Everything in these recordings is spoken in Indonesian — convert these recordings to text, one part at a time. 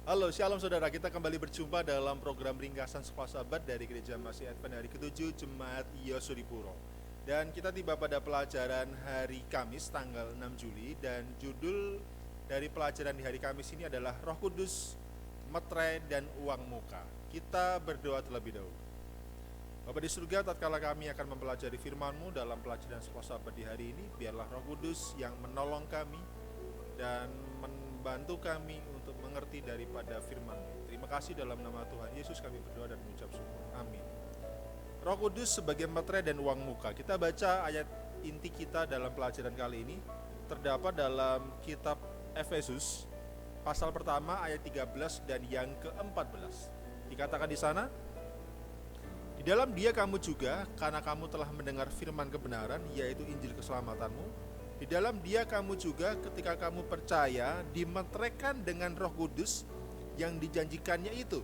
Halo, shalom saudara. Kita kembali berjumpa dalam program ringkasan Sekolah Sahabat dari Gereja Masih Advent hari ke-7 Jemaat Yosuripuro. Dan kita tiba pada pelajaran hari Kamis tanggal 6 Juli dan judul dari pelajaran di hari Kamis ini adalah Roh Kudus, Meterai dan Uang Muka. Kita berdoa terlebih dahulu. Bapa di surga, tatkala kami akan mempelajari firman-Mu dalam pelajaran Sekolah Sahabat di hari ini, biarlah Roh Kudus yang menolong kami dan membantu kami untuk mengerti daripada firman-Mu. Terima kasih dalam nama Tuhan Yesus kami berdoa dan mengucap syukur. Amin. Roh Kudus sebagai meterai dan uang muka. Kita baca ayat inti kita dalam pelajaran kali ini terdapat dalam kitab Efesus pasal pertama ayat 13 dan yang ke-14. Dikatakan di sana, di dalam Dia kamu juga, karena kamu telah mendengar firman kebenaran, yaitu Injil keselamatanmu. Di dalam Dia kamu juga, ketika kamu percaya, dimeteraikan dengan Roh Kudus yang dijanjikannya itu.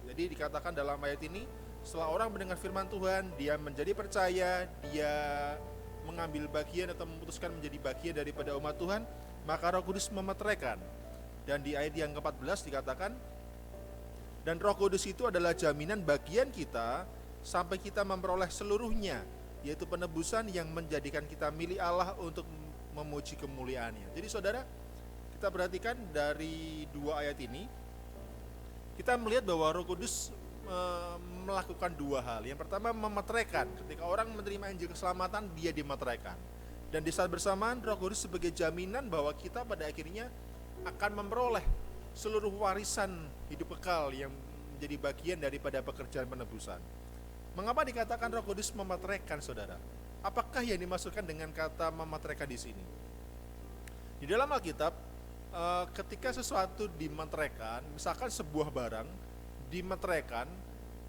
Jadi dikatakan dalam ayat ini, setelah orang mendengar firman Tuhan, dia menjadi percaya, dia mengambil bagian atau memutuskan menjadi bagian daripada umat Tuhan, maka Roh Kudus memeteraikan. Dan di ayat yang ke-14 dikatakan, dan Roh Kudus itu adalah jaminan bagian kita sampai kita memperoleh seluruhnya, yaitu penebusan yang menjadikan kita milik Allah untuk memuji kemuliaannya. Jadi saudara, kita perhatikan dari dua ayat ini, kita melihat bahwa Roh Kudus melakukan dua hal. Yang pertama, memeteraikan. Ketika orang menerima Injil keselamatan, dia dimeteraikan. Dan di saat bersamaan, Roh Kudus sebagai jaminan bahwa kita pada akhirnya akan memperoleh seluruh warisan hidup kekal yang menjadi bagian daripada pekerjaan penebusan. Mengapa dikatakan Roh Kudus memeteraikan, saudara? Apakah yang dimaksudkan dengan kata memeteraikan di sini? Di dalam Alkitab, ketika sesuatu dimeteraikan, misalkan sebuah barang dimeteraikan,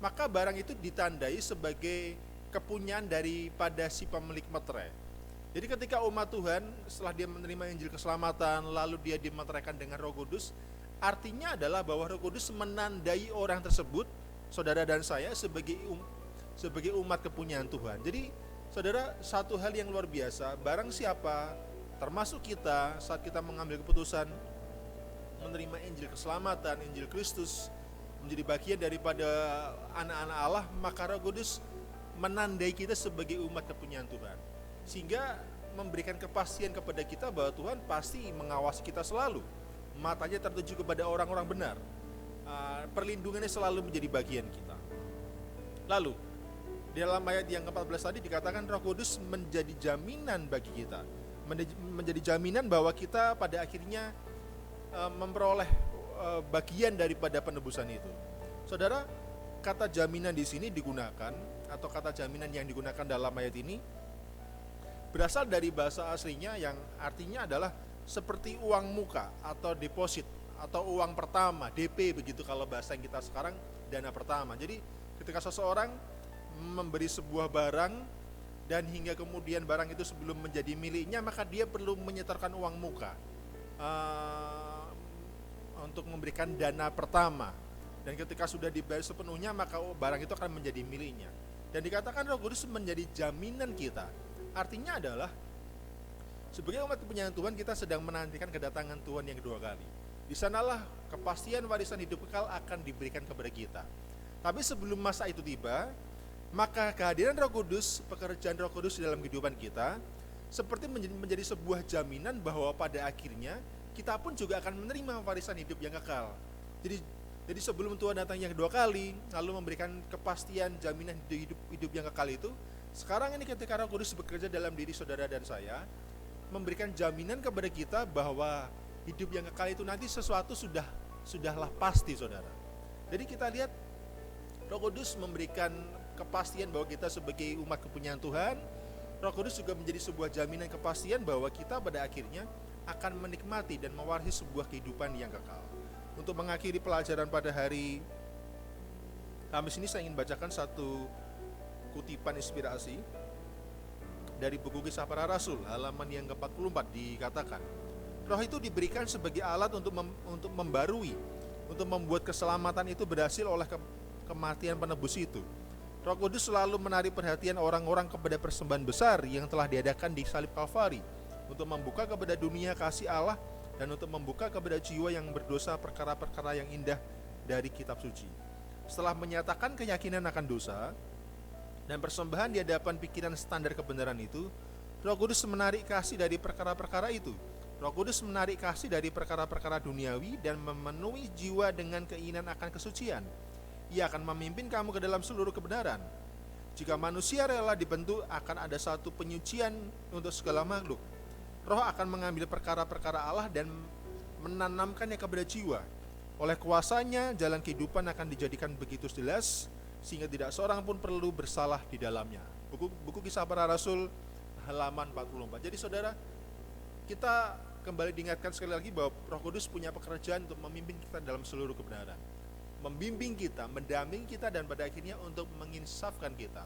maka barang itu ditandai sebagai kepunyaan daripada si pemilik meterai. Jadi ketika umat Tuhan setelah dia menerima Injil keselamatan, lalu dia dimeteraikan dengan Roh Kudus, artinya adalah bahwa Roh Kudus menandai orang tersebut, saudara dan saya, sebagai umat kepunyaan Tuhan. Jadi saudara, satu hal yang luar biasa, barang siapa, termasuk kita, saat kita mengambil keputusan menerima Injil keselamatan, Injil Kristus, menjadi bagian daripada anak-anak Allah, maka Roh Kudus menandai kita sebagai umat kepunyaan Tuhan, sehingga memberikan kepastian kepada kita bahwa Tuhan pasti mengawasi kita selalu, matanya tertuju kepada orang-orang benar, perlindungannya selalu menjadi bagian kita. Lalu di dalam ayat yang ke-14 tadi dikatakan Roh Kudus menjadi jaminan bagi kita, menjadi jaminan bahwa kita pada akhirnya memperoleh bagian daripada penebusan itu. Saudara, kata jaminan di sini digunakan, atau kata jaminan yang digunakan dalam ayat ini berasal dari bahasa aslinya yang artinya adalah seperti uang muka atau deposit atau uang pertama, DP begitu kalau bahasa yang kita sekarang, dana pertama. Jadi ketika seseorang memberi sebuah barang dan hingga kemudian barang itu sebelum menjadi miliknya, maka dia perlu menyetorkan uang muka untuk memberikan dana pertama, dan ketika sudah dibayar sepenuhnya maka barang itu akan menjadi miliknya. Dan dikatakan Roh Kudus menjadi jaminan kita, artinya adalah sebagai umat kepunyaan Tuhan kita sedang menantikan kedatangan Tuhan yang kedua kali. Di sanalah kepastian warisan hidup kekal akan diberikan kepada kita. Tapi sebelum masa itu tiba, maka kehadiran Roh Kudus, pekerjaan Roh Kudus di dalam kehidupan kita seperti menjadi sebuah jaminan bahwa pada akhirnya kita pun juga akan menerima warisan hidup yang kekal. Jadi sebelum Tuhan datang yang kedua kali, lalu memberikan kepastian jaminan hidup yang kekal itu, sekarang ini ketika Roh Kudus bekerja dalam diri saudara dan saya, memberikan jaminan kepada kita bahwa hidup yang kekal itu nanti sesuatu sudahlah pasti, saudara. Jadi kita lihat Roh Kudus memberikan kepastian bahwa kita sebagai umat kepunyaan Tuhan. Roh Kudus juga menjadi sebuah jaminan kepastian bahwa kita pada akhirnya akan menikmati dan mewarisi sebuah kehidupan yang kekal. Untuk mengakhiri pelajaran pada hari Kamis ini, saya ingin bacakan satu kutipan inspirasi dari buku Kisah Para Rasul, halaman yang ke-44. Dikatakan, Roh itu diberikan sebagai alat untuk membarui, untuk membuat keselamatan itu berhasil oleh kematian penebus itu. Roh Kudus selalu menarik perhatian orang-orang kepada persembahan besar yang telah diadakan di salib Kalvari, untuk membuka kepada dunia kasih Allah dan untuk membuka kepada jiwa yang berdosa perkara-perkara yang indah dari kitab suci. Setelah menyatakan keyakinan akan dosa dan persembahan di hadapan pikiran standar kebenaran itu, Roh Kudus menarik kasih dari perkara-perkara itu. Roh Kudus menarik kasih dari perkara-perkara duniawi dan memenuhi jiwa dengan keinginan akan kesucian. Ia akan memimpin kamu ke dalam seluruh kebenaran. Jika manusia rela dibentuk, akan ada satu penyucian untuk segala makhluk. Roh akan mengambil perkara-perkara Allah dan menanamkannya kepada jiwa. Oleh kuasanya, jalan kehidupan akan dijadikan begitu jelas, sehingga tidak seorang pun perlu bersalah di dalamnya. Buku Kisah Para Rasul halaman 44. Jadi saudara, kita kembali diingatkan sekali lagi bahwa Roh Kudus punya pekerjaan untuk memimpin kita dalam seluruh kebenaran, membimbing kita, mendampingi kita, dan pada akhirnya untuk menginsafkan kita,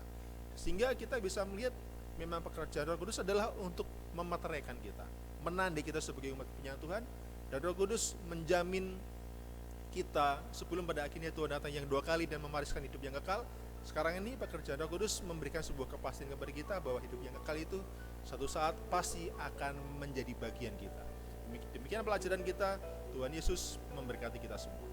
sehingga kita bisa melihat memang pekerjaan Roh Kudus adalah untuk memeteraikan kita, menandai kita sebagai umat punya Tuhan, dan Roh Kudus menjamin kita sebelum pada akhirnya Tuhan datang yang dua kali dan mewariskan hidup yang kekal. Sekarang ini pekerjaan Roh Kudus memberikan sebuah kepastian kepada kita bahwa hidup yang kekal itu suatu saat pasti akan menjadi bagian kita. Demikian pelajaran kita. Tuhan Yesus memberkati kita semua.